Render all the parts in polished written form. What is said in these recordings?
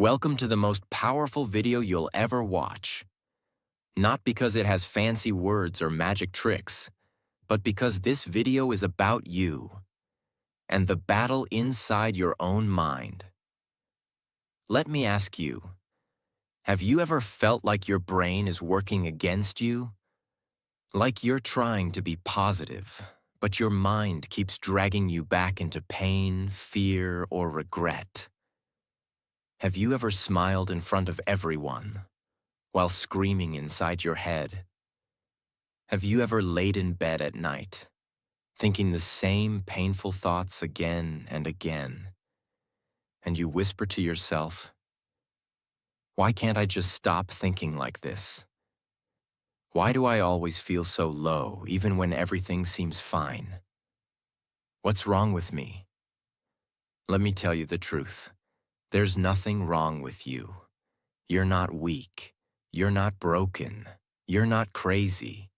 Welcome to the most powerful video you'll ever watch. Not because it has fancy words or magic tricks, but because this video is about you and the battle inside your own mind. Let me ask you, have you ever felt like your brain is working against you? Like you're trying to be positive, but your mind keeps dragging you back into pain, fear, or regret? Have you ever smiled in front of everyone while screaming inside your head? Have you ever laid in bed at night, thinking the same painful thoughts again and again, and you whisper to yourself, "Why can't I just stop thinking like this? Why do I always feel so low even when everything seems fine? What's wrong with me?" Let me tell you the truth. There's nothing wrong with you. You're not weak. You're not broken. You're not crazy.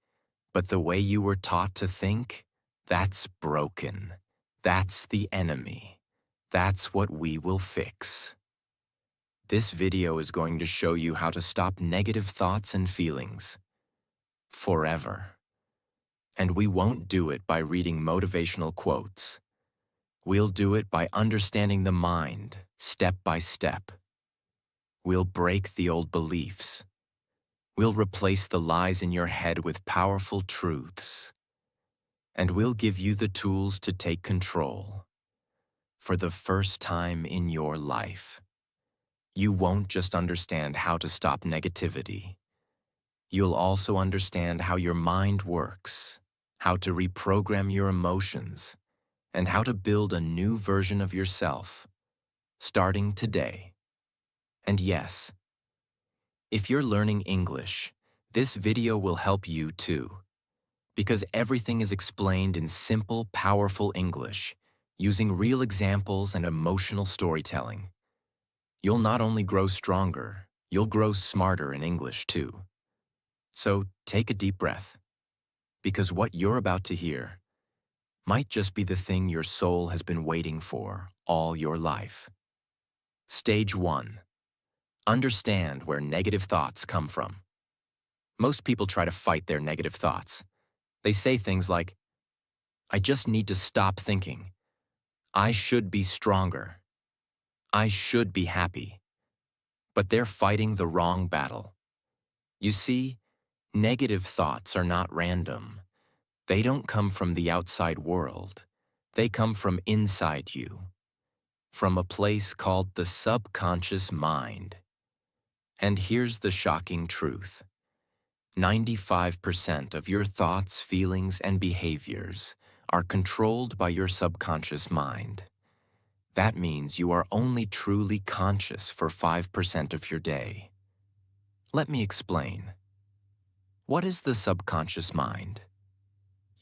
But the way you were taught to think, that's broken. That's the enemy. That's what we will fix. This video is going to show you how to stop negative thoughts and feelings forever. And we won't do it by reading motivational quotes. We'll do it by understanding the mind, step by step. We'll break the old beliefs. We'll replace the lies in your head with powerful truths. And we'll give you the tools to take control. For the first time in your life, you won't just understand how to stop negativity. You'll also understand how your mind works, how to reprogram your emotions, and how to build a new version of yourself, starting today. And yes, if you're learning English, this video will help you too, because everything is explained in simple, powerful English, using real examples and emotional storytelling. You'll not only grow stronger, you'll grow smarter in English too. So take a deep breath, because what you're about to hear might just be the thing your soul has been waiting for all your life. Stage 1. Understand where negative thoughts come from. Most people try to fight their negative thoughts. They say things like, "I just need to stop thinking. I should be stronger. I should be happy." But they're fighting the wrong battle. You see, negative thoughts are not random. They don't come from the outside world. They come from inside you, from a place called the subconscious mind. And here's the shocking truth. 95% of your thoughts, feelings, and behaviors are controlled by your subconscious mind. That means you are only truly conscious for 5% of your day. Let me explain. What is the subconscious mind?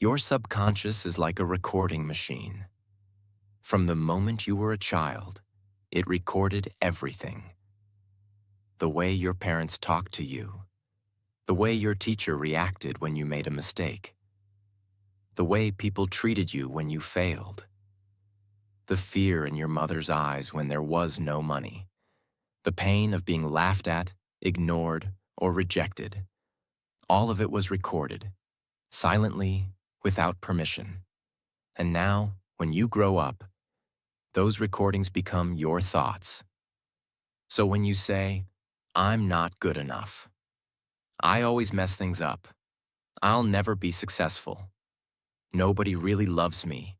Your subconscious is like a recording machine. From the moment you were a child, it recorded everything. The way your parents talked to you, the way your teacher reacted when you made a mistake, the way people treated you when you failed, the fear in your mother's eyes when there was no money, the pain of being laughed at, ignored, or rejected. All of it was recorded, silently, without permission. And now, when you grow up, those recordings become your thoughts. So when you say, "I'm not good enough," "I always mess things up," "I'll never be successful," "Nobody really loves me,"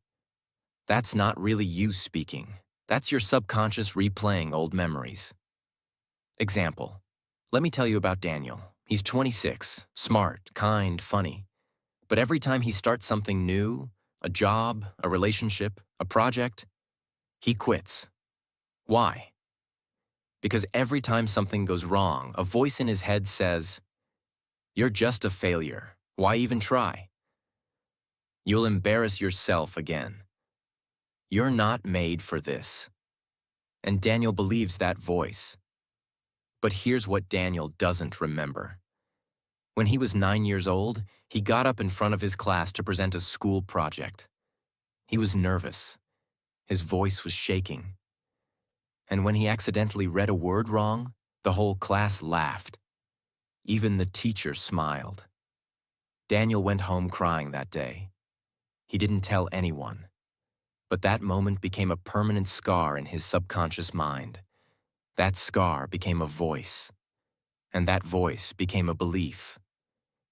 that's not really you speaking. That's your subconscious replaying old memories. Example. Let me tell you about Daniel. He's 26, smart, kind, funny. But every time he starts something new, a job, a relationship, a project, he quits. Why? Because every time something goes wrong, a voice in his head says, "You're just a failure. Why even try? You'll embarrass yourself again. You're not made for this." And Daniel believes that voice. But here's what Daniel doesn't remember. When he was 9 years old, he got up in front of his class to present a school project. He was nervous. His voice was shaking. And when he accidentally read a word wrong, the whole class laughed. Even the teacher smiled. Daniel went home crying that day. He didn't tell anyone. But that moment became a permanent scar in his subconscious mind. That scar became a voice. And that voice became a belief.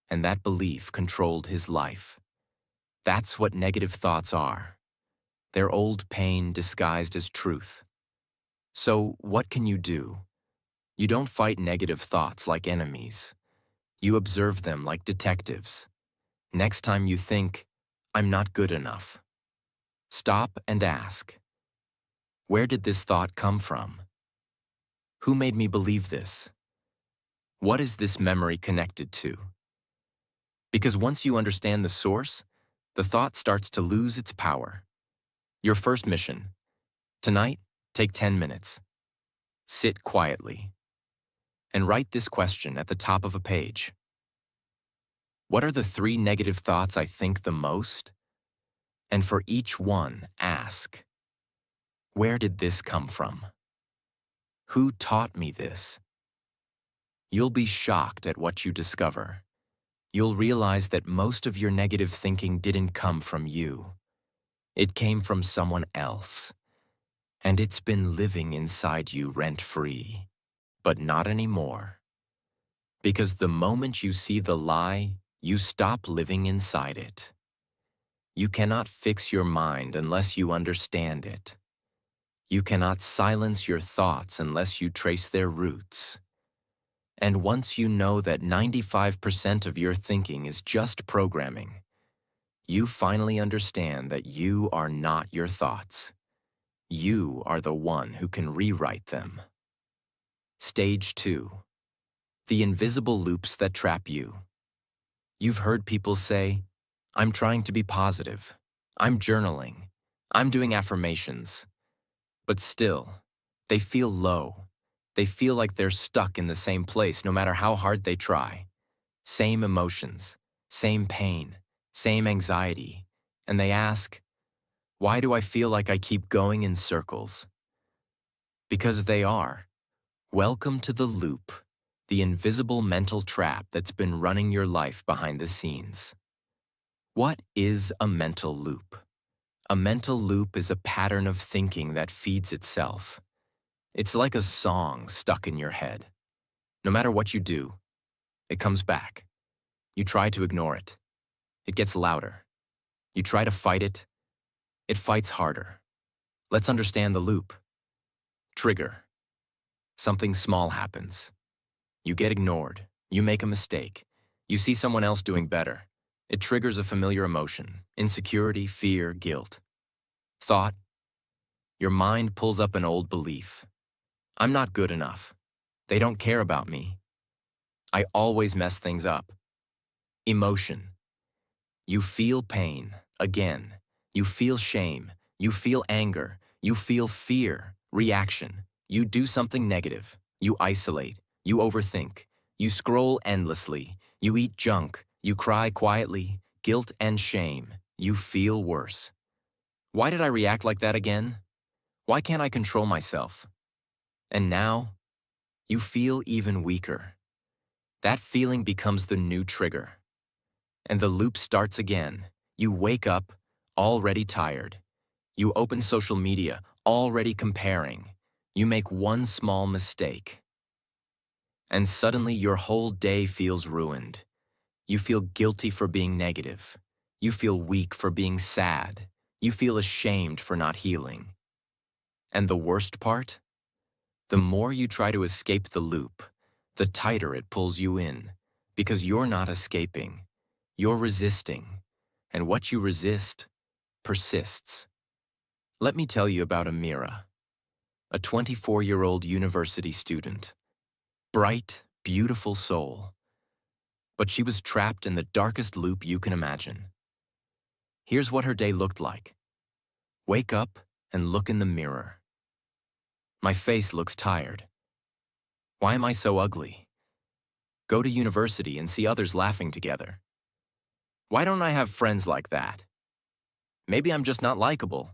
And that belief controlled his life. That's what negative thoughts are. They're old pain disguised as truth. So, what can you do? You don't fight negative thoughts like enemies. You observe them like detectives. Next time you think, I'm not good enough, stop and ask, where did this thought come from? Who made me believe this? What is this memory connected to? Because once you understand the source, the thought starts to lose its power. Your first mission. Tonight, take 10 minutes. Sit quietly. And write this question at the top of a page. What are the 3 negative thoughts I think the most? And for each one, ask, where did this come from? Who taught me this? You'll be shocked at what you discover. You'll realize that most of your negative thinking didn't come from you. It came from someone else. And it's been living inside you rent-free. But not anymore. Because the moment you see the lie, you stop living inside it. You cannot fix your mind unless you understand it. You cannot silence your thoughts unless you trace their roots. And once you know that 95% of your thinking is just programming, you finally understand that you are not your thoughts. You are the one who can rewrite them. Stage 2. The invisible loops that trap you. You've heard people say, I'm trying to be positive. I'm journaling. I'm doing affirmations. But still, they feel low. They feel like they're stuck in the same place no matter how hard they try. Same emotions, same pain, same anxiety. And they ask, why do I feel like I keep going in circles? Because they are. Welcome to the loop, the invisible mental trap that's been running your life behind the scenes. What is a mental loop? A mental loop is a pattern of thinking that feeds itself. It's like a song stuck in your head. No matter what you do, it comes back. You try to ignore it. It gets louder. You try to fight it. It fights harder. Let's understand the loop. Trigger. Something small happens. You get ignored. You make a mistake. You see someone else doing better. It triggers a familiar emotion: insecurity, fear, guilt. Thought. Your mind pulls up an old belief. I'm not good enough. They don't care about me. I always mess things up. Emotion. You feel pain, again. You feel shame. You feel anger. You feel fear. Reaction. You do something negative. You isolate. You overthink. You scroll endlessly. You eat junk. You cry quietly. Guilt and shame. You feel worse. Why did I react like that again? Why can't I control myself? And now, you feel even weaker. That feeling becomes the new trigger. And the loop starts again. You wake up, already tired. You open social media, already comparing. You make one small mistake. And suddenly your whole day feels ruined. You feel guilty for being negative. You feel weak for being sad. You feel ashamed for not healing. And the worst part? The more you try to escape the loop, the tighter it pulls you in, because you're not escaping. You're resisting, and what you resist persists. Let me tell you about Amira, a 24-year-old university student. Bright, beautiful soul. But she was trapped in the darkest loop you can imagine. Here's what her day looked like. Wake up and look in the mirror. My face looks tired. Why am I so ugly? Go to university and see others laughing together. Why don't I have friends like that? Maybe I'm just not likable.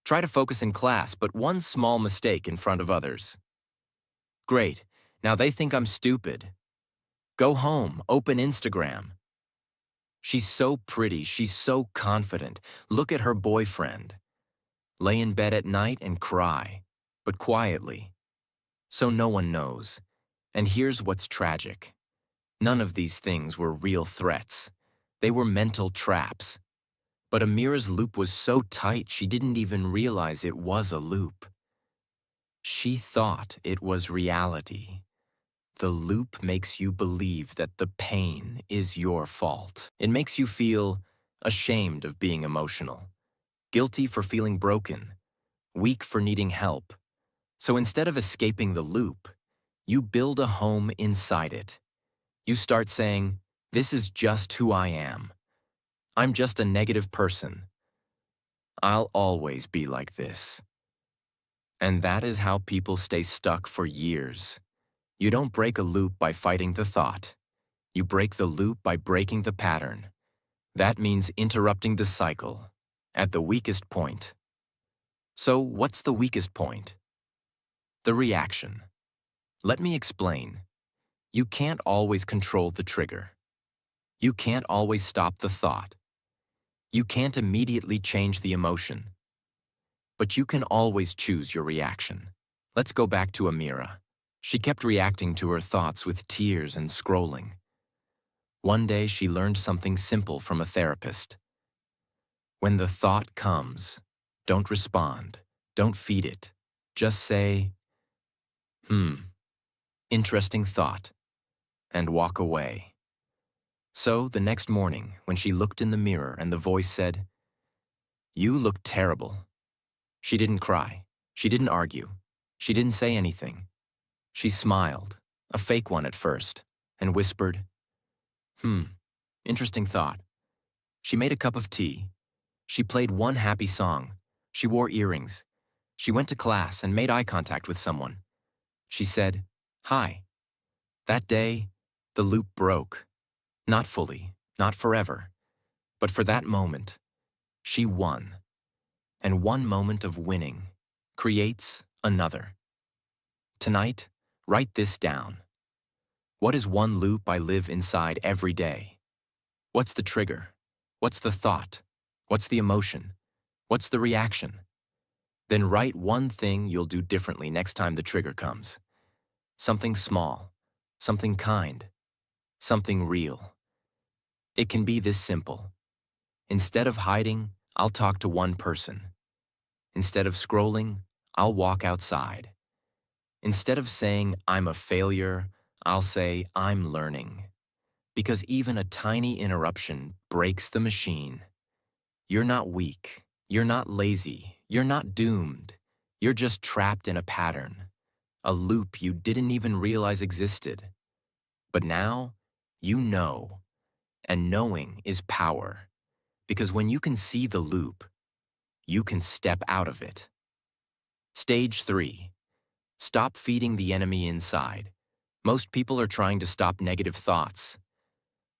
Try to focus in class, but one small mistake in front of others. Great, now they think I'm stupid. Go home, open Instagram. She's so pretty, she's so confident. Look at her boyfriend. Lay in bed at night and cry, but quietly, so no one knows. And here's what's tragic. None of these things were real threats. They were mental traps. But Amira's loop was so tight she didn't even realize it was a loop. She thought it was reality. The loop makes you believe that the pain is your fault. It makes you feel ashamed of being emotional, guilty for feeling broken, weak for needing help. So instead of escaping the loop, you build a home inside it. You start saying, "This is just who I am. I'm just a negative person. I'll always be like this." And that is how people stay stuck for years. You don't break a loop by fighting the thought. You break the loop by breaking the pattern. That means interrupting the cycle at the weakest point. So what's the weakest point? The reaction. Let me explain. You can't always control the trigger. You can't always stop the thought. You can't immediately change the emotion. But you can always choose your reaction. Let's go back to Amira. She kept reacting to her thoughts with tears and scrolling. One day she learned something simple from a therapist. When the thought comes, don't respond, don't feed it. Just say, interesting thought, and walk away. So the next morning, when she looked in the mirror and the voice said, "You look terrible," she didn't cry, she didn't argue, she didn't say anything. She smiled, a fake one at first, and whispered, interesting thought. She made a cup of tea. She played one happy song. She wore earrings. She went to class and made eye contact with someone. She said, "Hi." That day, the loop broke. Not fully, not forever, but for that moment, she won. And one moment of winning creates another. Tonight, write this down. What is one loop I live inside every day? What's the trigger? What's the thought? What's the emotion? What's the reaction? Then write one thing you'll do differently next time the trigger comes. Something small, something kind, something real. It can be this simple. Instead of hiding, I'll talk to one person. Instead of scrolling, I'll walk outside. Instead of saying I'm a failure, I'll say I'm learning. Because even a tiny interruption breaks the machine. You're not weak. You're not lazy. You're not doomed. You're just trapped in a pattern, a loop you didn't even realize existed. But now, you know, and knowing is power. Because when you can see the loop, you can step out of it. Stage 3. Stop feeding the enemy inside. Most people are trying to stop negative thoughts,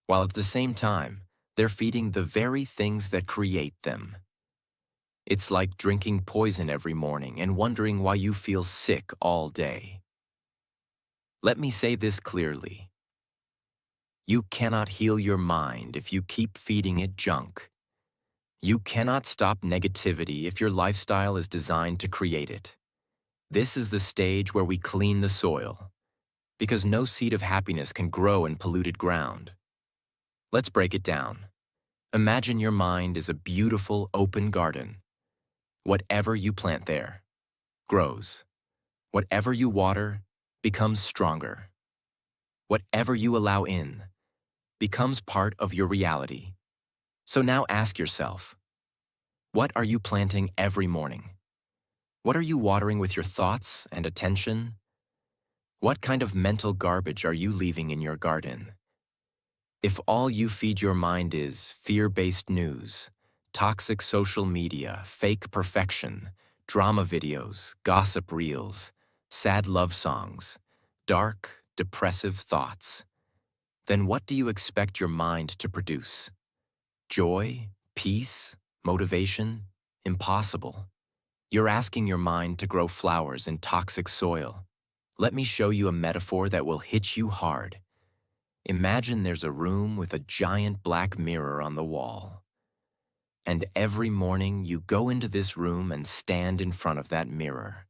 while at the same time, they're feeding the very things that create them. It's like drinking poison every morning and wondering why you feel sick all day. Let me say this clearly. You cannot heal your mind if you keep feeding it junk. You cannot stop negativity if your lifestyle is designed to create it. This is the stage where we clean the soil, because no seed of happiness can grow in polluted ground. Let's break it down. Imagine your mind is a beautiful, open garden. Whatever you plant there grows. Whatever you water becomes stronger. Whatever you allow in becomes part of your reality. So now ask yourself, what are you planting every morning? What are you watering with your thoughts and attention? What kind of mental garbage are you leaving in your garden? If all you feed your mind is fear-based news, toxic social media, fake perfection, drama videos, gossip reels, sad love songs, dark, depressive thoughts, then what do you expect your mind to produce? Joy? Peace? Motivation? Impossible. You're asking your mind to grow flowers in toxic soil. Let me show you a metaphor that will hit you hard. Imagine there's a room with a giant black mirror on the wall. And every morning you go into this room and stand in front of that mirror.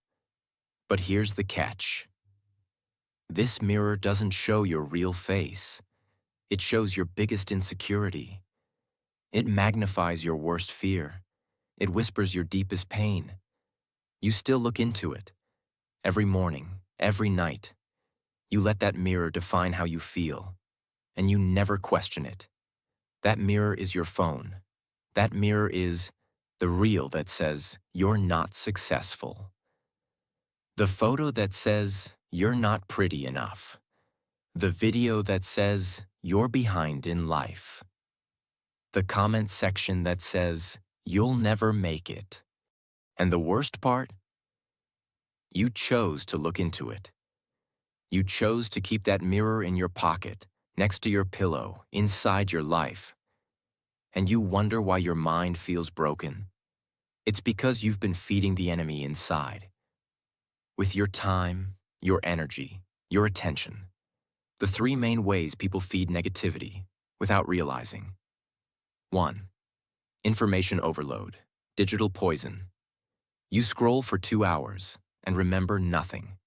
But here's the catch. This mirror doesn't show your real face. It shows your biggest insecurity. It magnifies your worst fear. It whispers your deepest pain. You still look into it. Every morning, every night. You let that mirror define how you feel. And you never question it. That mirror is your phone. That mirror is the reel that says, you're not successful. The photo that says, you're not pretty enough. The video that says, you're behind in life. The comment section that says, you'll never make it. And the worst part? You chose to look into it. You chose to keep that mirror in your pocket, next to your pillow, inside your life. And you wonder why your mind feels broken. It's because you've been feeding the enemy inside. With your time, your energy, your attention. The three main ways people feed negativity without realizing. 1. Information overload, digital poison. You scroll for 2 hours and remember nothing.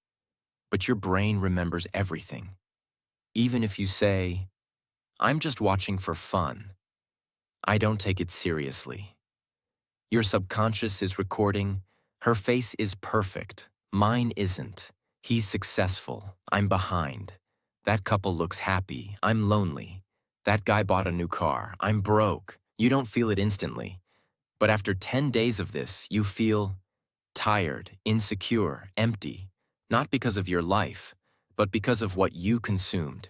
But your brain remembers everything. Even if you say, I'm just watching for fun. I don't take it seriously. Your subconscious is recording, her face is perfect, mine isn't. He's successful, I'm behind. That couple looks happy, I'm lonely. That guy bought a new car, I'm broke. You don't feel it instantly. But after 10 days of this, you feel tired, insecure, empty. Not because of your life, but because of what you consumed.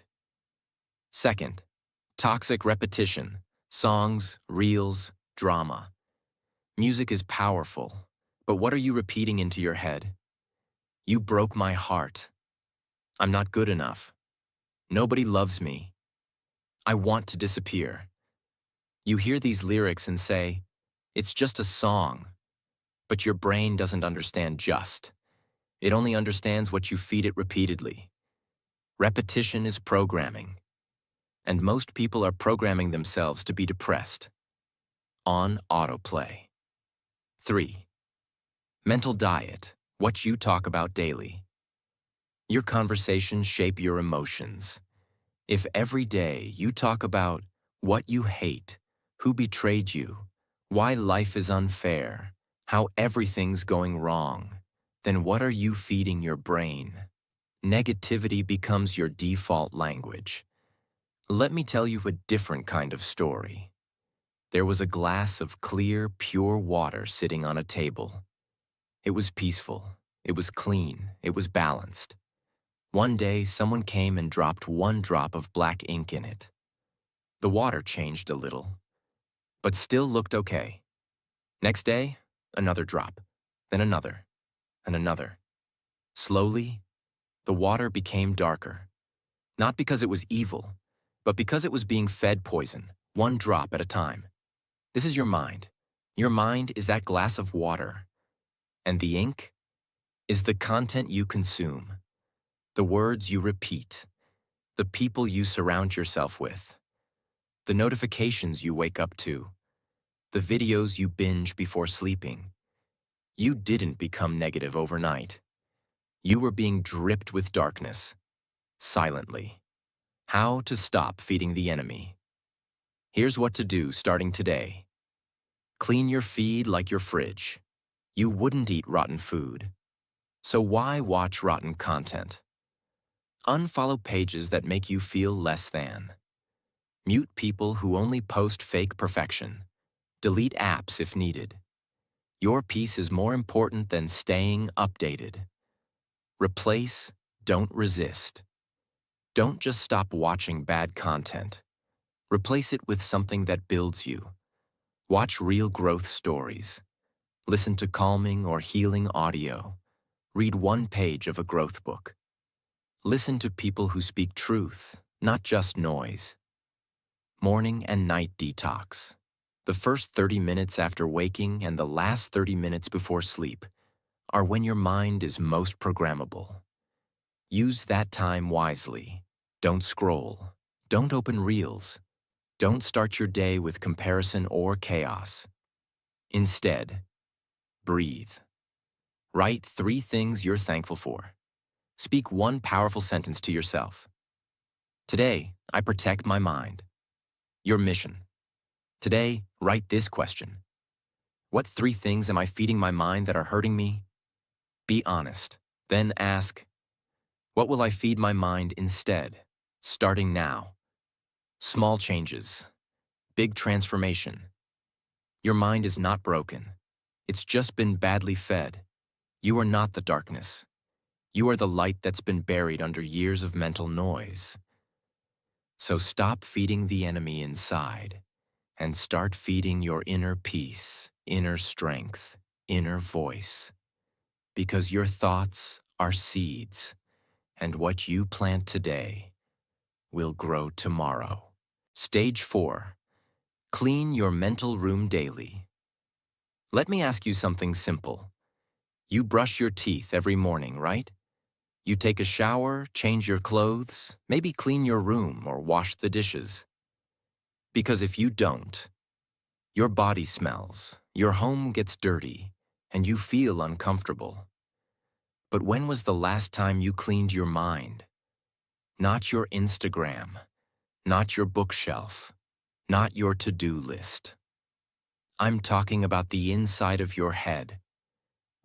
Second, toxic repetition, songs, reels, drama. Music is powerful, but what are you repeating into your head? You broke my heart. I'm not good enough. Nobody loves me. I want to disappear. You hear these lyrics and say, it's just a song. But your brain doesn't understand just. It only understands what you feed it repeatedly. Repetition is programming. And most people are programming themselves to be depressed. On autoplay. 3. Mental diet, what you talk about daily. Your conversations shape your emotions. If every day you talk about what you hate, who betrayed you, why life is unfair, how everything's going wrong, then what are you feeding your brain? Negativity becomes your default language. Let me tell you a different kind of story. There was a glass of clear, pure water sitting on a table. It was peaceful, it was clean, it was balanced. One day, someone came and dropped one drop of black ink in it. The water changed a little, but still looked okay. Next day, another drop, then another, and another. Slowly, the water became darker. Not because it was evil, but because it was being fed poison, one drop at a time. This is your mind. Your mind is that glass of water. And the ink is the content you consume, the words you repeat, the people you surround yourself with, the notifications you wake up to, the videos you binge before sleeping. You didn't become negative overnight. You were being dripped with darkness, silently. How to stop feeding the enemy. Here's what to do starting today. Clean your feed like your fridge. You wouldn't eat rotten food. So why watch rotten content? Unfollow pages that make you feel less than. Mute people who only post fake perfection. Delete apps if needed. Your peace is more important than staying updated. Replace, don't resist. Don't just stop watching bad content. Replace it with something that builds you. Watch real growth stories. Listen to calming or healing audio. Read one page of a growth book. Listen to people who speak truth, not just noise. Morning and night detox. The first 30 minutes after waking and the last 30 minutes before sleep. are when your mind is most programmable. Use that time wisely. Don't scroll. Don't open reels. Don't start your day with comparison or chaos. Instead, breathe. Write 3 things you're thankful for. Speak one powerful sentence to yourself. Today, I protect my mind. Your mission. Today, write this question. What 3 things am I feeding my mind that are hurting me? Be honest. Then ask, what will I feed my mind instead? Starting now. Small changes. Big transformation. Your mind is not broken. It's just been badly fed. You are not the darkness. You are the light that's been buried under years of mental noise. So stop feeding the enemy inside and start feeding your inner peace, inner strength, inner voice. Because your thoughts are seeds, and what you plant today will grow tomorrow. Stage 4. Clean your mental room daily. Let me ask you something simple. You brush your teeth every morning, right? You take a shower, change your clothes, maybe clean your room or wash the dishes. Because if you don't, your body smells, your home gets dirty, and you feel uncomfortable. But when was the last time you cleaned your mind? Not your Instagram, not your bookshelf, not your to-do list. I'm talking about the inside of your head,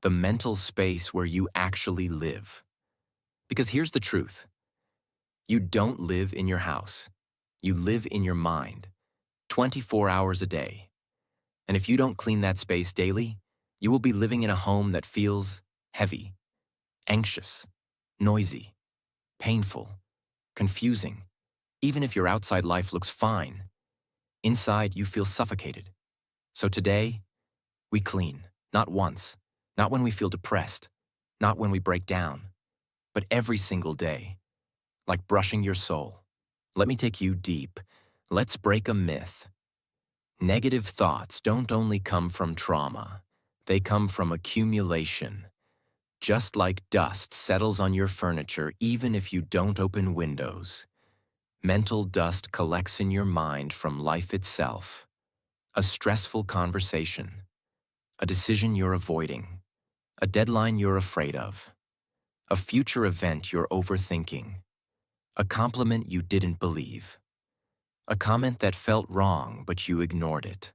the mental space where you actually live. Because here's the truth. You don't live in your house. You live in your mind, 24 hours a day. And if you don't clean that space daily, you will be living in a home that feels heavy, anxious, noisy, painful, confusing. Even if your outside life looks fine, inside you feel suffocated. So today, we clean, not once, not when we feel depressed, not when we break down, but every single day, like brushing your soul. Let me take you deep. Let's break a myth. Negative thoughts don't only come from trauma, they come from accumulation. Just like dust settles on your furniture even if you don't open windows, mental dust collects in your mind from life itself. A stressful conversation, a decision you're avoiding, a deadline you're afraid of, a future event you're overthinking, a compliment you didn't believe, a comment that felt wrong but you ignored it,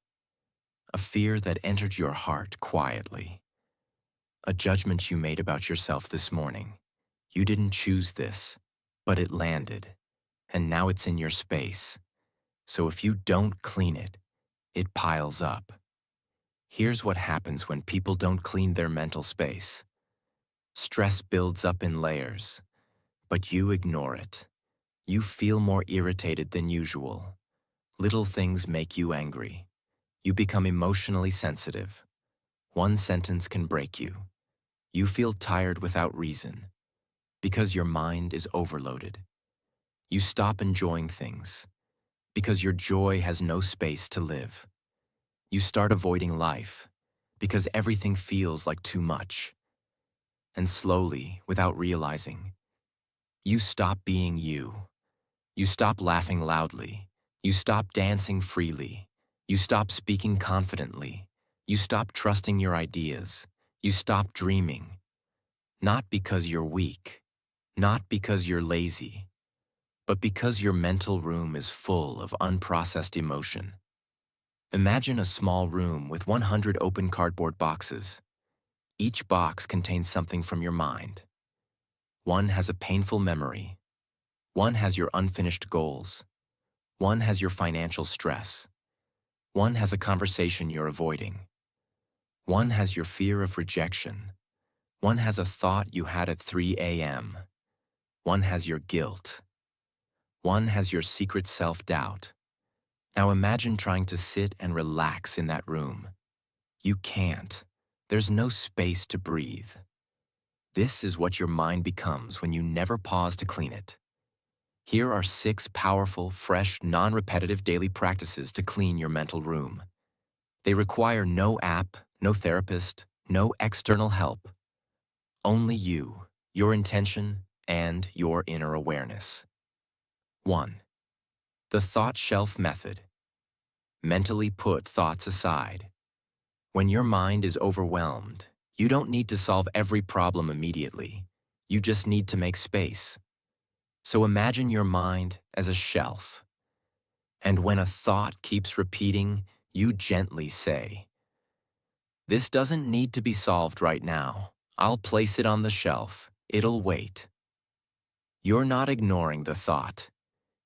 a fear that entered your heart quietly, a judgment you made about yourself this morning. You didn't choose this, but it landed, and now it's in your space. So if you don't clean it, it piles up. Here's what happens when people don't clean their mental space. Stress builds up in layers, but you ignore it. You feel more irritated than usual. Little things make you angry. You become emotionally sensitive. One sentence can break you. You feel tired without reason, because your mind is overloaded. You stop enjoying things, because your joy has no space to live. You start avoiding life, because everything feels like too much. And slowly, without realizing, you stop being you. You stop laughing loudly. You stop dancing freely. You stop speaking confidently. You stop trusting your ideas. You stop dreaming. Not because you're weak, not because you're lazy, but because your mental room is full of unprocessed emotion. Imagine a small room with 100 open cardboard boxes. Each box contains something from your mind. One has a painful memory. One has your unfinished goals. One has your financial stress. One has a conversation you're avoiding. One has your fear of rejection. One has a thought you had at 3 a.m. One has your guilt. One has your secret self-doubt. Now imagine trying to sit and relax in that room. You can't. There's no space to breathe. This is what your mind becomes when you never pause to clean it. Here are 6 powerful, fresh, non-repetitive daily practices to clean your mental room. They require no app, no therapist, no external help. Only you, your intention, and your inner awareness. 1. The thought shelf method. Mentally put thoughts aside. When your mind is overwhelmed, you don't need to solve every problem immediately. You just need to make space. So imagine your mind as a shelf. And when a thought keeps repeating, you gently say, "This doesn't need to be solved right now. I'll place it on the shelf. It'll wait." You're not ignoring the thought.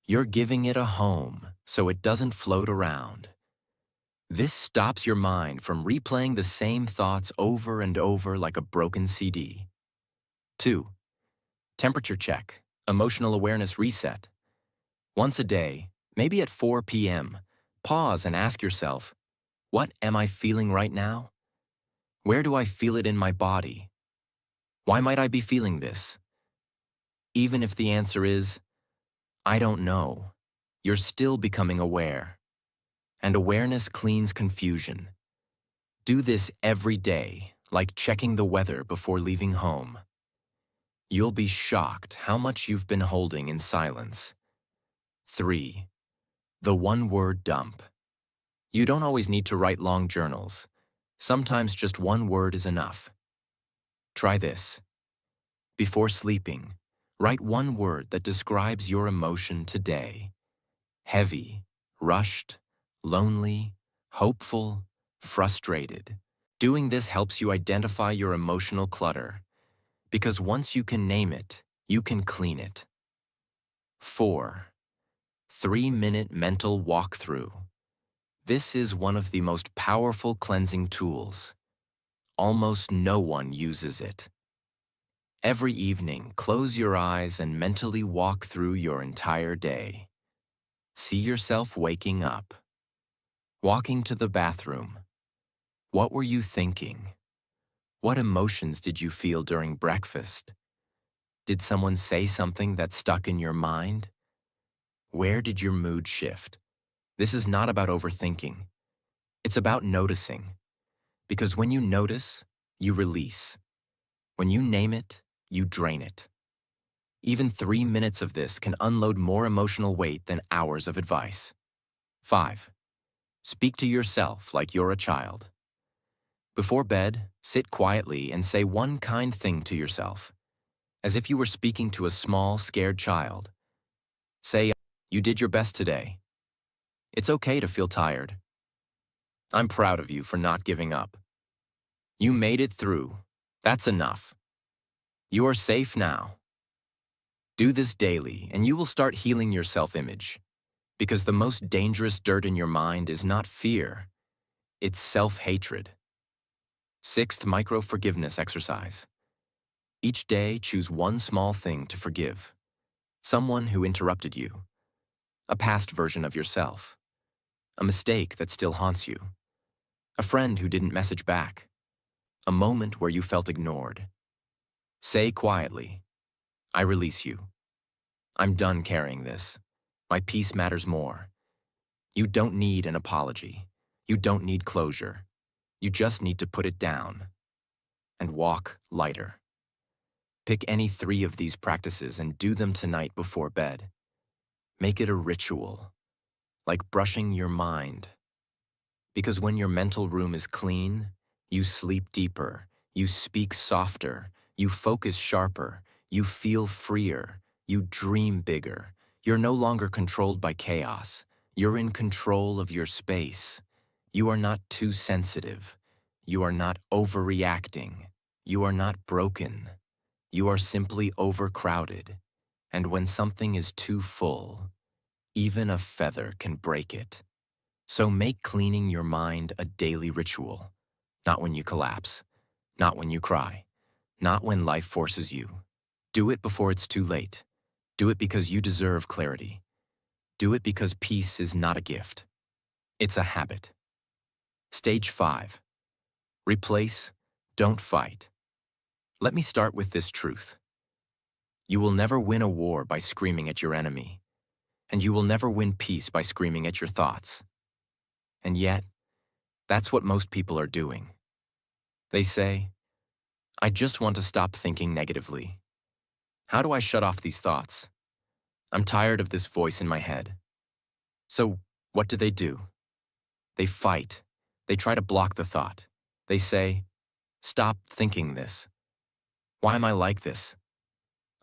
You're giving it a home so it doesn't float around. This stops your mind from replaying the same thoughts over and over like a broken CD. 2. Temperature check, emotional awareness reset. Once a day, maybe at 4 p.m., pause and ask yourself, what am I feeling right now? Where do I feel it in my body? Why might I be feeling this? Even if the answer is, I don't know, you're still becoming aware. And awareness cleans confusion. Do this every day, like checking the weather before leaving home. You'll be shocked how much you've been holding in silence. 3. The one-word dump. You don't always need to write long journals. Sometimes just one word is enough. Try this. Before sleeping, write one word that describes your emotion today. Heavy, rushed, lonely, hopeful, frustrated. Doing this helps you identify your emotional clutter, because once you can name it, you can clean it. 4. 3-minute mental walkthrough. This is one of the most powerful cleansing tools. Almost no one uses it. Every evening, close your eyes and mentally walk through your entire day. See yourself waking up, walking to the bathroom. What were you thinking? What emotions did you feel during breakfast? Did someone say something that stuck in your mind? Where did your mood shift? This is not about overthinking. It's about noticing. Because when you notice, you release. When you name it, you drain it. Even 3 minutes of this can unload more emotional weight than hours of advice. 5. Speak to yourself like you're a child. Before bed, sit quietly and say one kind thing to yourself, as if you were speaking to a small, scared child. Say, "You did your best today. It's okay to feel tired. I'm proud of you for not giving up. You made it through. That's enough. You are safe now." Do this daily, and you will start healing your self-image. Because the most dangerous dirt in your mind is not fear, it's self-hatred. 6th micro-forgiveness exercise. Each day, choose one small thing to forgive. Someone who interrupted you. A past version of yourself. A mistake that still haunts you. A friend who didn't message back. A moment where you felt ignored. Say quietly, "I release you. I'm done carrying this. My peace matters more." You don't need an apology. You don't need closure. You just need to put it down and walk lighter. Pick any 3 of these practices and do them tonight before bed. Make it a ritual, like brushing your mind. Because when your mental room is clean, you sleep deeper, you speak softer, you focus sharper, you feel freer, you dream bigger. You're no longer controlled by chaos. You're in control of your space. You are not too sensitive. You are not overreacting. You are not broken. You are simply overcrowded. And when something is too full, even a feather can break it. So make cleaning your mind a daily ritual. Not when you collapse. Not when you cry. Not when life forces you. Do it before it's too late. Do it because you deserve clarity. Do it because peace is not a gift. It's a habit. Stage 5. Replace, don't fight. Let me start with this truth. You will never win a war by screaming at your enemy. And you will never win peace by screaming at your thoughts. And yet, that's what most people are doing. They say, I just want to stop thinking negatively. How do I shut off these thoughts? I'm tired of this voice in my head. So, what do? They fight. They try to block the thought. They say, stop thinking this. Why am I like this?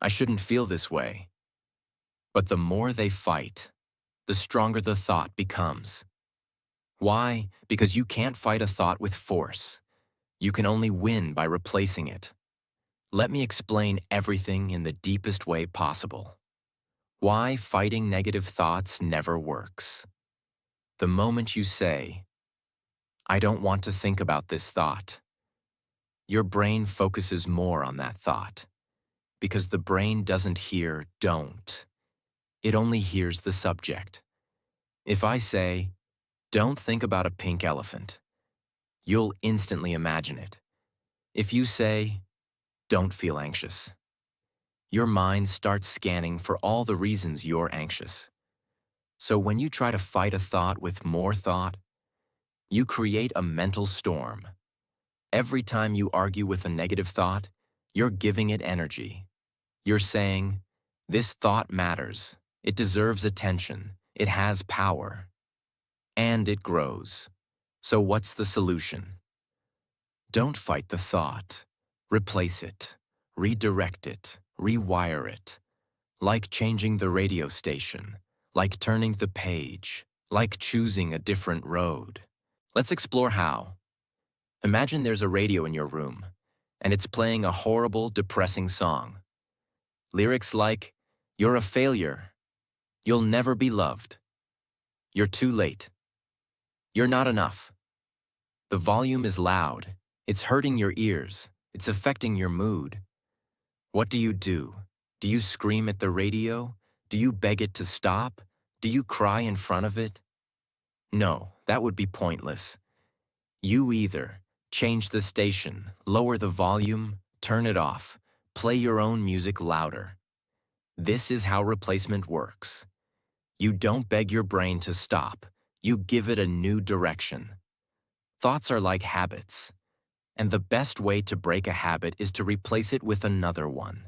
I shouldn't feel this way. But the more they fight, the stronger the thought becomes. Why? Because you can't fight a thought with force. You can only win by replacing it. Let me explain everything in the deepest way possible. Why fighting negative thoughts never works. The moment you say, I don't want to think about this thought, your brain focuses more on that thought. Because the brain doesn't hear don't. It only hears the subject. If I say, don't think about a pink elephant, you'll instantly imagine it. If you say, don't feel anxious, your mind starts scanning for all the reasons you're anxious. So when you try to fight a thought with more thought, you create a mental storm. Every time you argue with a negative thought, you're giving it energy. You're saying, this thought matters. It deserves attention. It has power. And it grows. So what's the solution? Don't fight the thought. Replace it. Redirect it. Rewire it. Like changing the radio station. Like turning the page. Like choosing a different road. Let's explore how. Imagine there's a radio in your room, and it's playing a horrible, depressing song. Lyrics like, you're a failure. You'll never be loved. You're too late. You're not enough. The volume is loud. It's hurting your ears. It's affecting your mood. What do? Do you scream at the radio? Do you beg it to stop? Do you cry in front of it? No, that would be pointless. You either change the station, lower the volume, turn it off, play your own music louder. This is how replacement works. You don't beg your brain to stop. You give it a new direction. Thoughts are like habits, and the best way to break a habit is to replace it with another one.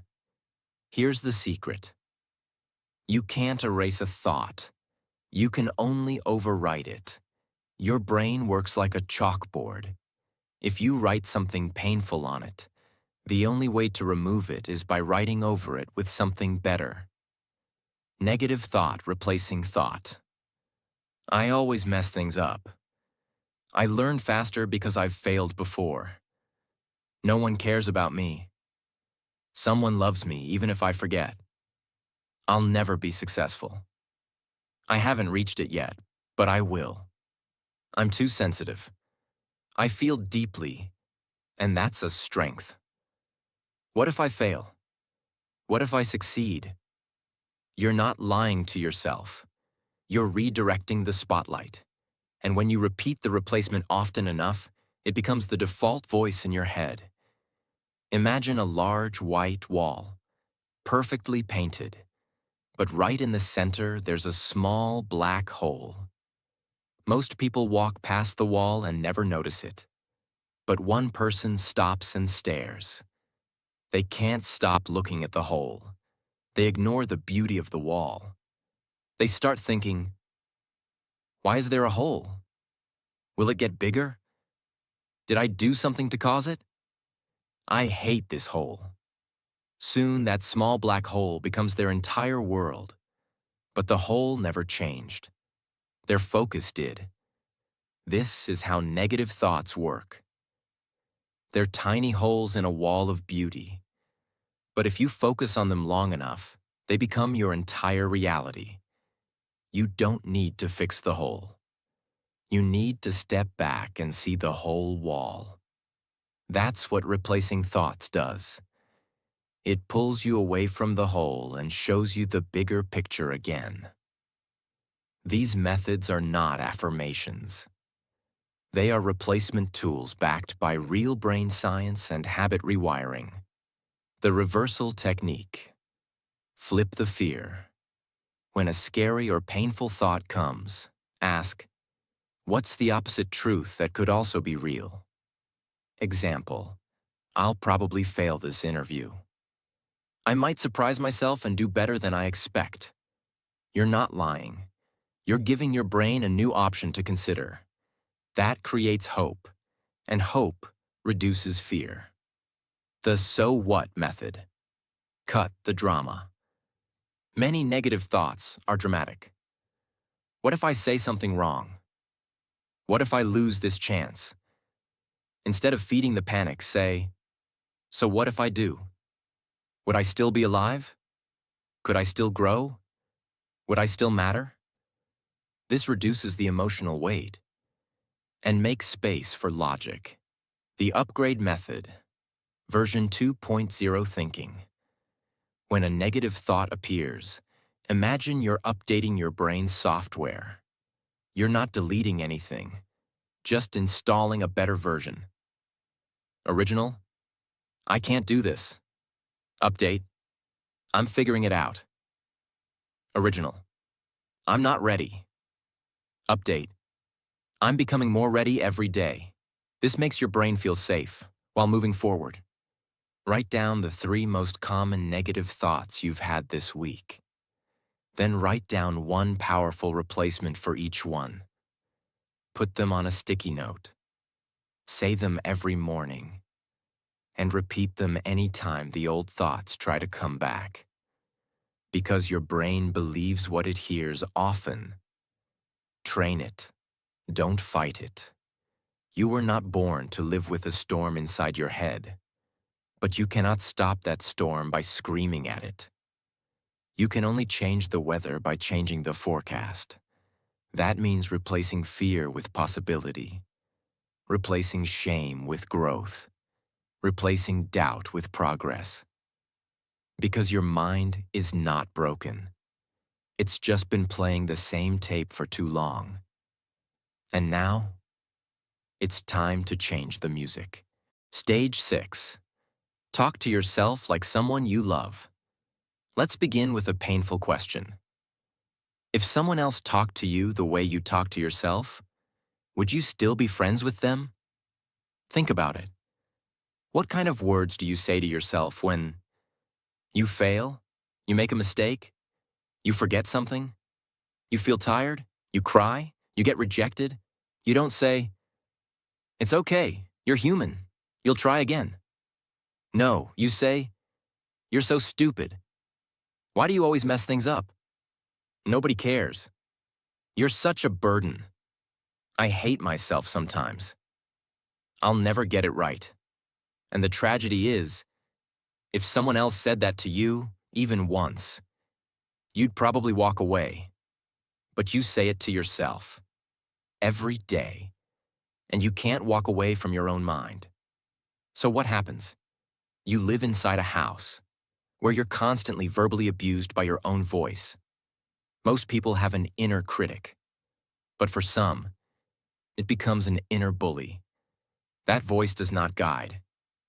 Here's the secret. You can't erase a thought. You can only overwrite it. Your brain works like a chalkboard. If you write something painful on it, the only way to remove it is by writing over it with something better. Negative thought replacing thought. I always mess things up. I learn faster because I've failed before. No one cares about me. Someone loves me even if I forget. I'll never be successful. I haven't reached it yet, but I will. I'm too sensitive. I feel deeply, and that's a strength. What if I fail? What if I succeed? You're not lying to yourself. You're redirecting the spotlight. And when you repeat the replacement often enough, it becomes the default voice in your head. Imagine a large white wall, perfectly painted, but right in the center there's a small black hole. Most people walk past the wall and never notice it, but one person stops and stares. They can't stop looking at the hole. They ignore the beauty of the wall. They start thinking, why is there a hole? Will it get bigger? Did I do something to cause it? I hate this hole. Soon that small black hole becomes their entire world. But the hole never changed. Their focus did. This is how negative thoughts work. They're tiny holes in a wall of beauty. But if you focus on them long enough, they become your entire reality. You don't need to fix the hole. You need to step back and see the whole wall. That's what replacing thoughts does. It pulls you away from the hole and shows you the bigger picture again. These methods are not affirmations. They are replacement tools backed by real brain science and habit rewiring. The reversal technique. Flip the fear. When a scary or painful thought comes, ask, what's the opposite truth that could also be real? Example, I'll probably fail this interview. I might surprise myself and do better than I expect. You're not lying. You're giving your brain a new option to consider. That creates hope, and hope reduces fear. The so what method. Cut the drama. Many negative thoughts are dramatic. What if I say something wrong? What if I lose this chance? Instead of feeding the panic, say, so what if I do? Would I still be alive? Could I still grow? Would I still matter? This reduces the emotional weight and makes space for logic. The upgrade method, version 2.0 thinking. When a negative thought appears, imagine you're updating your brain's software. You're not deleting anything, just installing a better version. Original, I can't do this. Update, I'm figuring it out. Original, I'm not ready. Update, I'm becoming more ready every day. This makes your brain feel safe while moving forward. Write down the 3 most common negative thoughts you've had this week. Then write down one powerful replacement for each one. Put them on a sticky note. Say them every morning. And repeat them anytime the old thoughts try to come back. Because your brain believes what it hears often. Train it. Don't fight it. You were not born to live with a storm inside your head. But you cannot stop that storm by screaming at it. You can only change the weather by changing the forecast. That means replacing fear with possibility, replacing shame with growth, replacing doubt with progress. Because your mind is not broken. It's just been playing the same tape for too long. And now, it's time to change the music. Stage 6. Talk to yourself like someone you love. Let's begin with a painful question. If someone else talked to you the way you talk to yourself, would you still be friends with them? Think about it. What kind of words do you say to yourself when you fail, you make a mistake, you forget something, you feel tired, you cry, you get rejected? You don't say, it's okay, you're human, you'll try again. No, you say, you're so stupid. Why do you always mess things up? Nobody cares. You're such a burden. I hate myself sometimes. I'll never get it right. And the tragedy is, if someone else said that to you, even once, you'd probably walk away. But you say it to yourself every day, and you can't walk away from your own mind. So what happens? You live inside a house where you're constantly verbally abused by your own voice. Most people have an inner critic, but for some, it becomes an inner bully. That voice does not guide.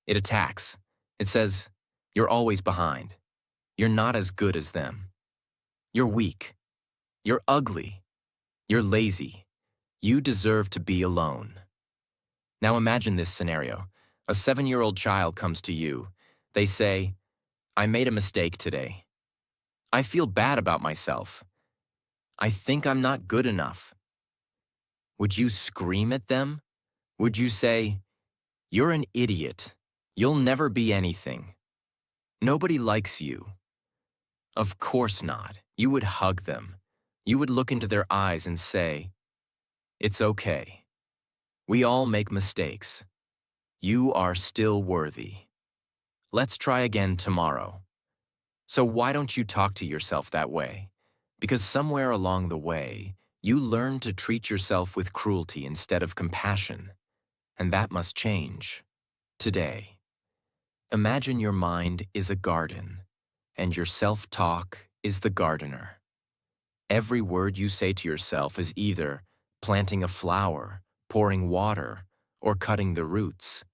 It attacks. It says, you're always behind. You're not as good as them. You're weak. You're ugly. You're lazy. You deserve to be alone. Now imagine this scenario. A 7-year-old child comes to you. They say, I made a mistake today. I feel bad about myself. I think I'm not good enough. Would you scream at them? Would you say, you're an idiot. You'll never be anything. Nobody likes you. Of course not. You would hug them. You would look into their eyes and say, it's okay. We all make mistakes. You are still worthy. Let's try again tomorrow. So why don't you talk to yourself that way? Because somewhere along the way, you learn to treat yourself with cruelty instead of compassion. And that must change. Today. Imagine your mind is a garden, and your self-talk is the gardener. Every word you say to yourself is either planting a flower, pouring water, or cutting the roots.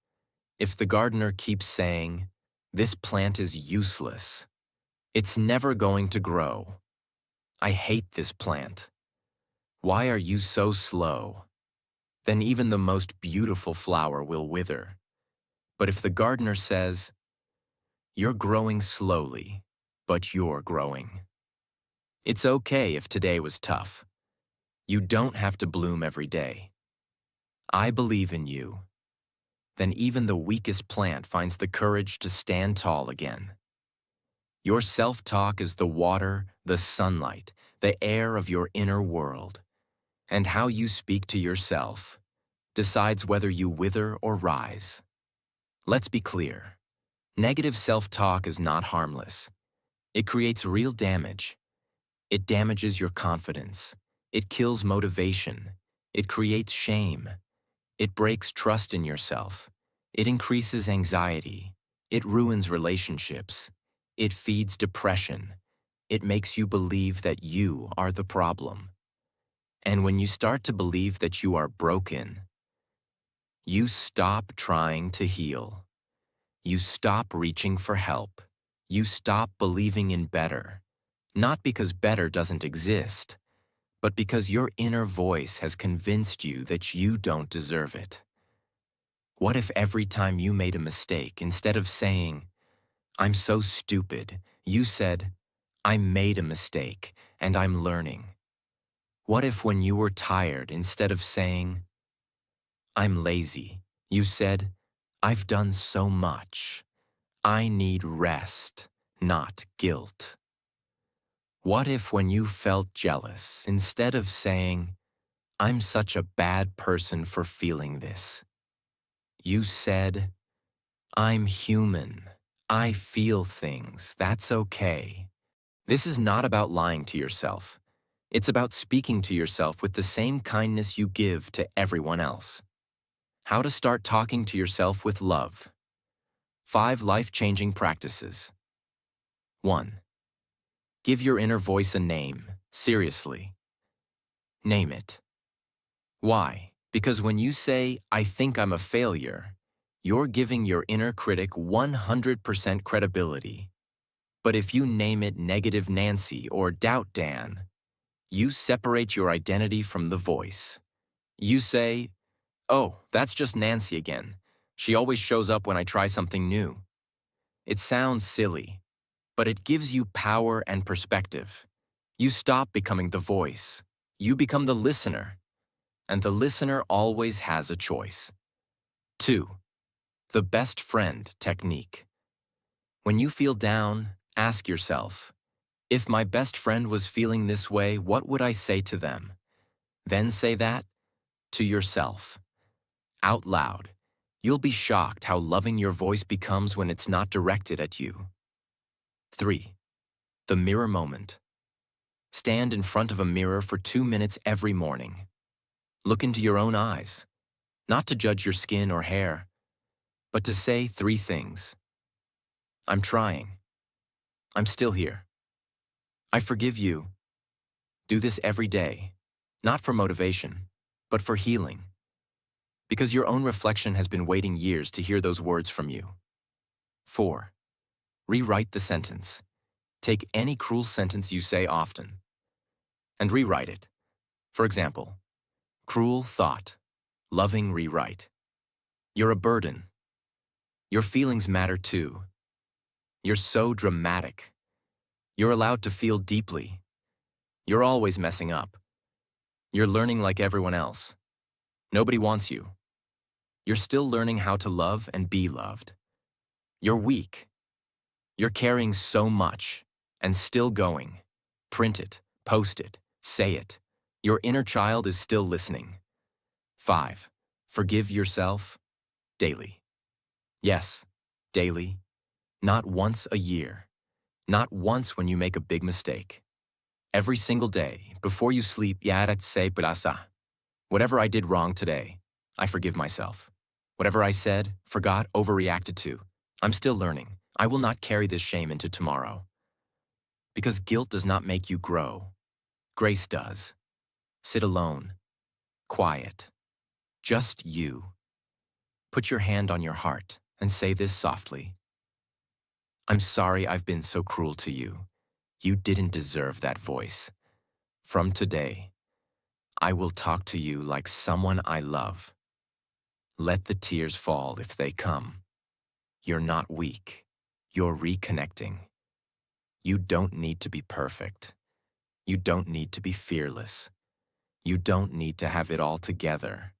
If the gardener keeps saying, this plant is useless, it's never going to grow. I hate this plant. Why are you so slow? Then even the most beautiful flower will wither. But if the gardener says, "You're growing slowly, but you're growing," it's okay if today was tough. You don't have to bloom every day. I believe in you. Then even the weakest plant finds the courage to stand tall again. Your self-talk is the water, the sunlight, the air of your inner world. And how you speak to yourself decides whether you wither or rise. Let's be clear. Negative self-talk is not harmless. It creates real damage. It damages your confidence. It kills motivation. It creates shame. It breaks trust in yourself. It increases anxiety. It ruins relationships. It feeds depression. It makes you believe that you are the problem. And when you start to believe that you are broken, you stop trying to heal. You stop reaching for help. You stop believing in better. Not because better doesn't exist, but because your inner voice has convinced you that you don't deserve it. What if every time you made a mistake, instead of saying, "I'm so stupid," you said, "I made a mistake and I'm learning"? What if when you were tired, instead of saying, "I'm lazy," you said, "I've done so much. I need rest, not guilt"? What if when you felt jealous, instead of saying, "I'm such a bad person for feeling this," you said, "I'm human. I feel things. That's okay"? This is not about lying to yourself. It's about speaking to yourself with the same kindness you give to everyone else. How to start talking to yourself with love. 5 life-changing practices. 1. Give your inner voice a name. Seriously. Name it. Why? Because when you say, "I think I'm a failure," you're giving your inner critic 100% credibility. But if you name it Negative Nancy or Doubt Dan, you separate your identity from the voice. You say, "Oh, that's just Nancy again. She always shows up when I try something new." It sounds silly, but it gives you power and perspective. You stop becoming the voice. You become the listener, and the listener always has a choice. 2. The best friend technique. When you feel down, ask yourself, if my best friend was feeling this way, what would I say to them? Then say that to yourself, out loud. You'll be shocked how loving your voice becomes when it's not directed at you. 3. The mirror moment. Stand in front of a mirror for 2 minutes every morning. Look into your own eyes, not to judge your skin or hair, but to say 3 things. I'm trying. I'm still here. I forgive you. Do this every day, not for motivation, but for healing. Because your own reflection has been waiting years to hear those words from you. 4. Rewrite the sentence. Take any cruel sentence you say often and rewrite it. For example, cruel thought, loving rewrite. You're a burden. Your feelings matter too. You're so dramatic. You're allowed to feel deeply. You're always messing up. You're learning like everyone else. Nobody wants you. You're still learning how to love and be loved. You're weak. You're carrying so much and still going. Print it, post it, say it. Your inner child is still listening. 5. Forgive yourself daily. Yes, daily. Not once a year. Not once when you make a big mistake. Every single day, before you sleep, yarat se plasa. Whatever I did wrong today, I forgive myself. Whatever I said, forgot, overreacted to, I'm still learning. I will not carry this shame into tomorrow. Because guilt does not make you grow. Grace does. Sit alone. Quiet. Just you. Put your hand on your heart and say this softly. I'm sorry I've been so cruel to you. You didn't deserve that voice. From today, I will talk to you like someone I love. Let the tears fall if they come. You're not weak. You're reconnecting. You don't need to be perfect. You don't need to be fearless. You don't need to have it all together.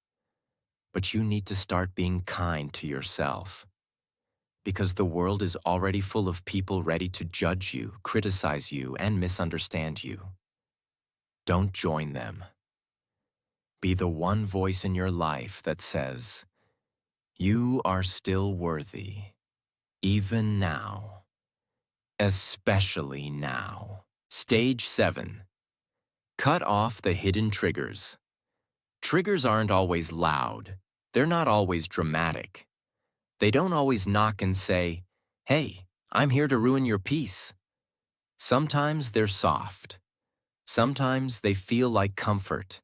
But you need to start being kind to yourself. Because the world is already full of people ready to judge you, criticize you, and misunderstand you. Don't join them. Be the one voice in your life that says, you are still worthy, even now, especially now. Stage 7. Cut off the hidden triggers. Triggers aren't always loud. They're not always dramatic. They don't always knock and say, hey, I'm here to ruin your peace. Sometimes they're soft. Sometimes they feel like comfort,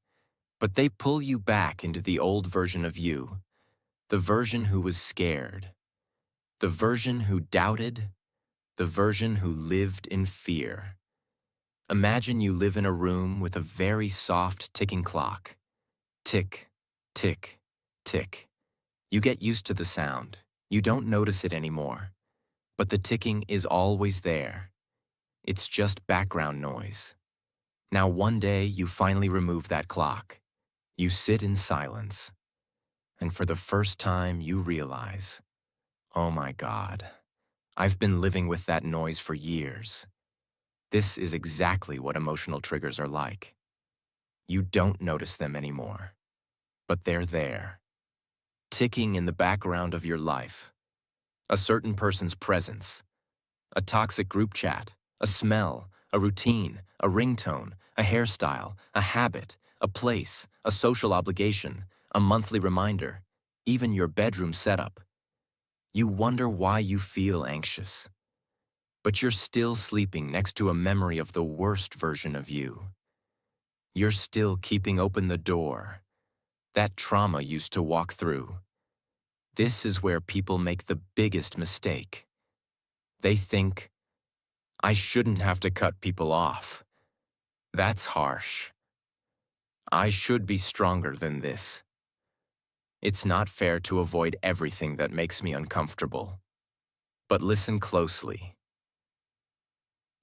but they pull you back into the old version of you, the version who was scared, the version who doubted, the version who lived in fear. Imagine you live in a room with a very soft ticking clock. Tick, tick, tick. You get used to the sound. You don't notice it anymore. But the ticking is always there. It's just background noise. Now one day you finally remove that clock. You sit in silence. And for the first time you realize, oh my God, I've been living with that noise for years. This is exactly what emotional triggers are like. You don't notice them anymore, but they're there, ticking in the background of your life. A certain person's presence, a toxic group chat, a smell, a routine, a ringtone, a hairstyle, a habit, a place, a social obligation, a monthly reminder, even your bedroom setup. You wonder why you feel anxious, but you're still sleeping next to a memory of the worst version of you. You're still keeping open the door that trauma used to walk through. This is where people make the biggest mistake. They think, I shouldn't have to cut people off. That's harsh. I should be stronger than this. It's not fair to avoid everything that makes me uncomfortable. But listen closely.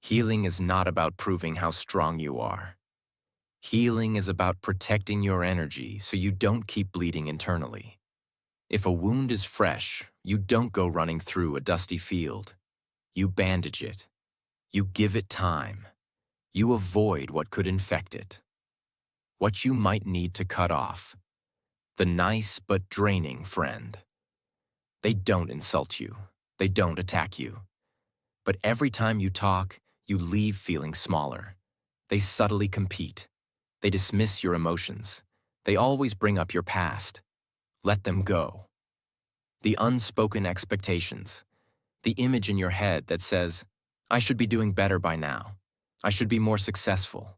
Healing is not about proving how strong you are. Healing is about protecting your energy so you don't keep bleeding internally. If a wound is fresh, you don't go running through a dusty field. You bandage it. You give it time. You avoid what could infect it. What you might need to cut off. The nice but draining friend. They don't insult you. They don't attack you. But every time you talk, you leave feeling smaller. They subtly compete. They dismiss your emotions. They always bring up your past. Let them go. The unspoken expectations. The image in your head that says, I should be doing better by now. I should be more successful.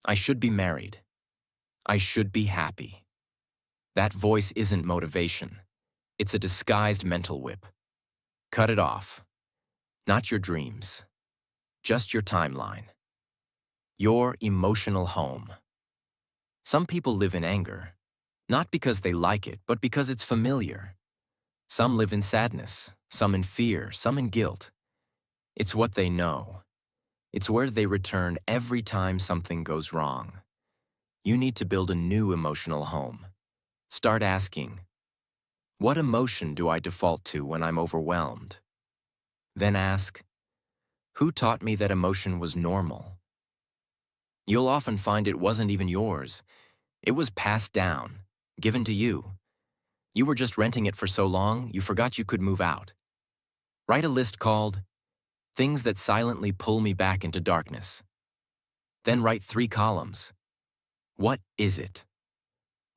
I should be married. I should be happy. That voice isn't motivation. It's a disguised mental whip. Cut it off. Not your dreams. Just your timeline. Your emotional home. Some people live in anger, not because they like it, but because it's familiar. Some live in sadness, some in fear, some in guilt. It's what they know. It's where they return every time something goes wrong. You need to build a new emotional home. Start asking, what emotion do I default to when I'm overwhelmed? Then ask, who taught me that emotion was normal? You'll often find it wasn't even yours. It was passed down, given to you. You were just renting it for so long, you forgot you could move out. Write a list called, Things That Silently Pull Me Back into Darkness. Then write 3 columns. What is it?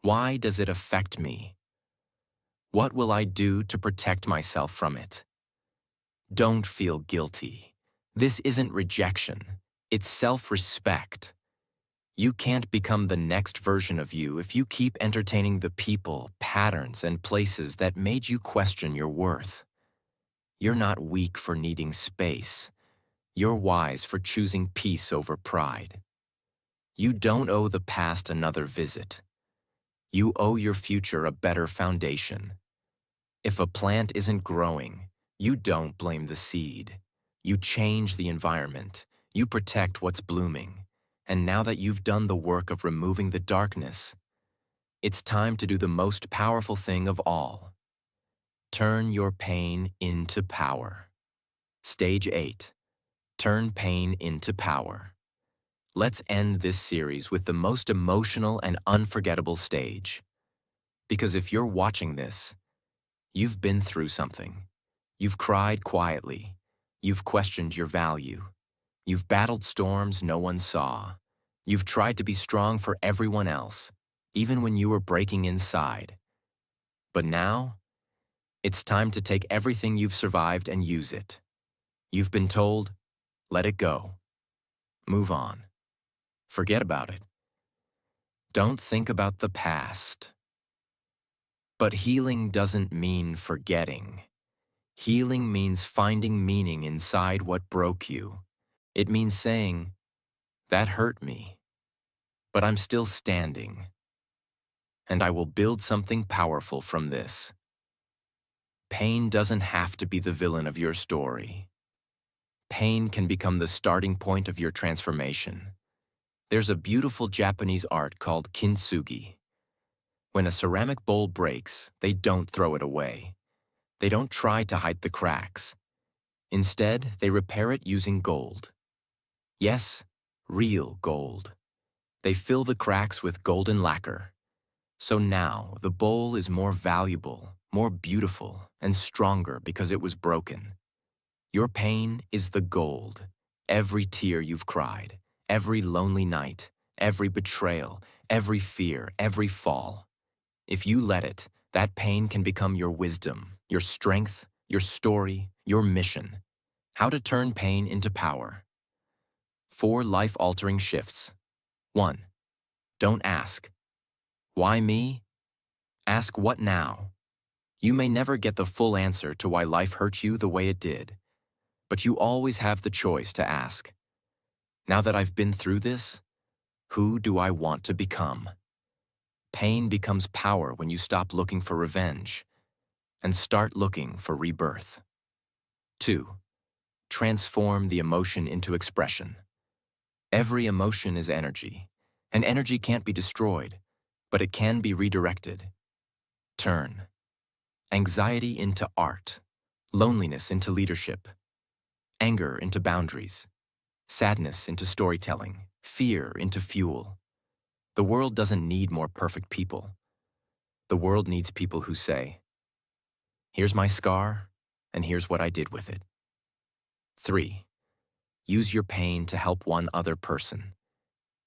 Why does it affect me? What will I do to protect myself from it? Don't feel guilty. This isn't rejection. It's self-respect. You can't become the next version of you if you keep entertaining the people, patterns, and places that made you question your worth. You're not weak for needing space. You're wise for choosing peace over pride. You don't owe the past another visit. You owe your future a better foundation. If a plant isn't growing, you don't blame the seed. You change the environment. You protect what's blooming. And now that you've done the work of removing the darkness, it's time to do the most powerful thing of all. Turn your pain into power. Stage 8. Turn pain into power. Let's end this series with the most emotional and unforgettable stage. Because if you're watching this, you've been through something. You've cried quietly. You've questioned your value. You've battled storms no one saw. You've tried to be strong for everyone else, even when you were breaking inside. But now, it's time to take everything you've survived and use it. You've been told, let it go. Move on. Forget about it. Don't think about the past. But healing doesn't mean forgetting. Healing means finding meaning inside what broke you. It means saying, that hurt me, but I'm still standing, and I will build something powerful from this. Pain doesn't have to be the villain of your story. Pain can become the starting point of your transformation. There's a beautiful Japanese art called kintsugi. When a ceramic bowl breaks, they don't throw it away. They don't try to hide the cracks. Instead, they repair it using gold. Yes, real gold. They fill the cracks with golden lacquer. So now, the bowl is more valuable, more beautiful, and stronger because it was broken. Your pain is the gold. Every tear you've cried, every lonely night, every betrayal, every fear, every fall. If you let it, that pain can become your wisdom, your strength, your story, your mission. How to turn pain into power. 4 life-altering shifts. 1. Don't ask, why me? Ask what now? You may never get the full answer to why life hurt you the way it did, but you always have the choice to ask, now that I've been through this, who do I want to become? Pain becomes power when you stop looking for revenge and start looking for rebirth. 2. Transform the emotion into expression. Every emotion is energy, and energy can't be destroyed, but it can be redirected. Turn anxiety into art, loneliness into leadership, anger into boundaries, sadness into storytelling, fear into fuel. The world doesn't need more perfect people. The world needs people who say, here's my scar, and here's what I did with it. 3. Use your pain to help one other person.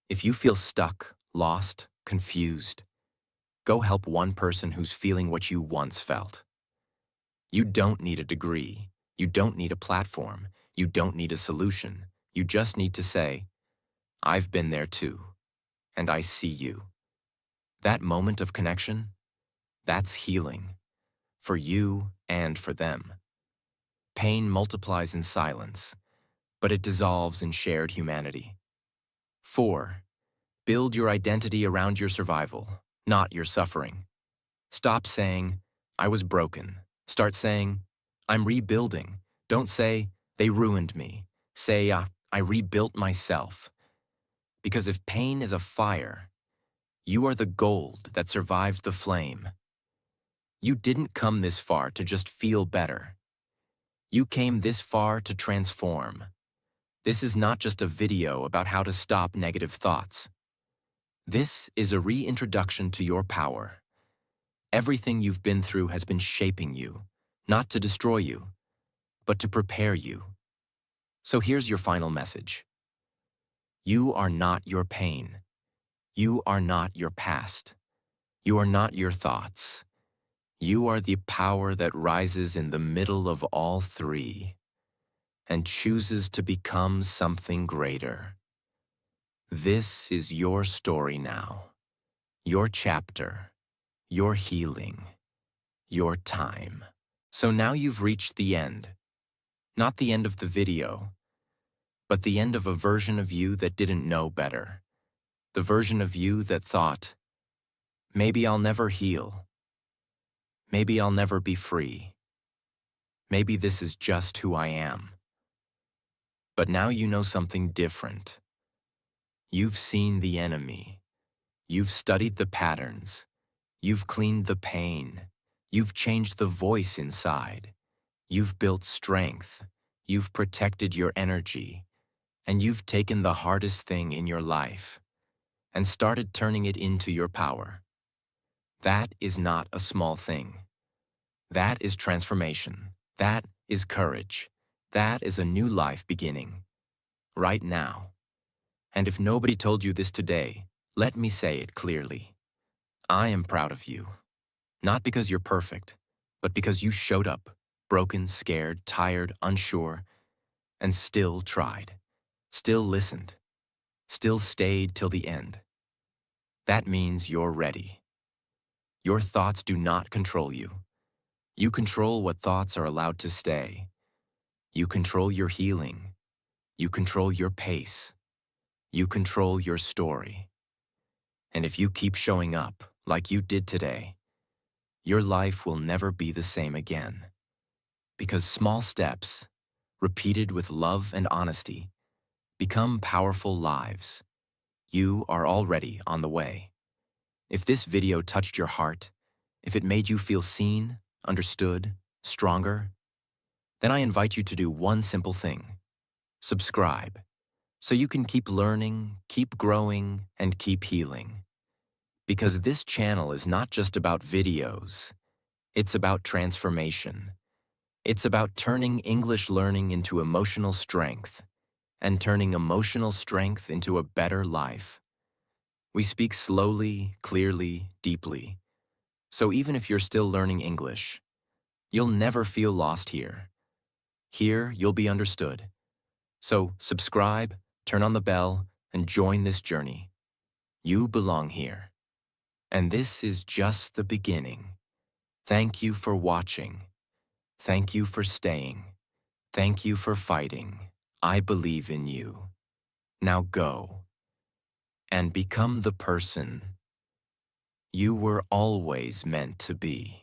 If you feel stuck, lost, confused, go help one person who's feeling what you once felt. You don't need a degree. You don't need a platform. You don't need a solution. You just need to say, I've been there too, and I see you. That moment of connection, that's healing, for you and for them. Pain multiplies in silence, but it dissolves in shared humanity. 4. Build your identity around your survival, not your suffering. Stop saying, I was broken. Start saying, I'm rebuilding. Don't say, they ruined me. Say, I rebuilt myself. Because if pain is a fire, you are the gold that survived the flame. You didn't come this far to just feel better. You came this far to transform. This is not just a video about how to stop negative thoughts. This is a reintroduction to your power. Everything you've been through has been shaping you, not to destroy you, but to prepare you. So here's your final message. You are not your pain. You are not your past. You are not your thoughts. You are the power that rises in the middle of all three and chooses to become something greater. This is your story now, your chapter, your healing, your time. So now you've reached the end. Not the end of the video, but the end of a version of you that didn't know better. The version of you that thought, maybe I'll never heal. Maybe I'll never be free. Maybe this is just who I am. But now you know something different. You've seen the enemy. You've studied the patterns. You've cleaned the pain. You've changed the voice inside. You've built strength. You've protected your energy. And you've taken the hardest thing in your life and started turning it into your power. That is not a small thing. That is transformation. That is courage. That is a new life beginning, right now. And if nobody told you this today, let me say it clearly. I am proud of you. Not because you're perfect, but because you showed up, broken, scared, tired, unsure, and still tried, still listened, still stayed till the end. That means you're ready. Your thoughts do not control you. You control what thoughts are allowed to stay. You control your healing. You control your pace. You control your story. And if you keep showing up like you did today, your life will never be the same again. Because small steps, repeated with love and honesty, become powerful lives. You are already on the way. If this video touched your heart, if it made you feel seen, understood, stronger, then I invite you to do one simple thing. Subscribe, so you can keep learning, keep growing, and keep healing. Because this channel is not just about videos, it's about transformation. It's about turning English learning into emotional strength and turning emotional strength into a better life. We speak slowly, clearly, deeply. So even if you're still learning English, you'll never feel lost here. Here, you'll be understood. So subscribe, turn on the bell, and join this journey. You belong here. And this is just the beginning. Thank you for watching. Thank you for staying. Thank you for fighting. I believe in you. Now go and become the person you were always meant to be.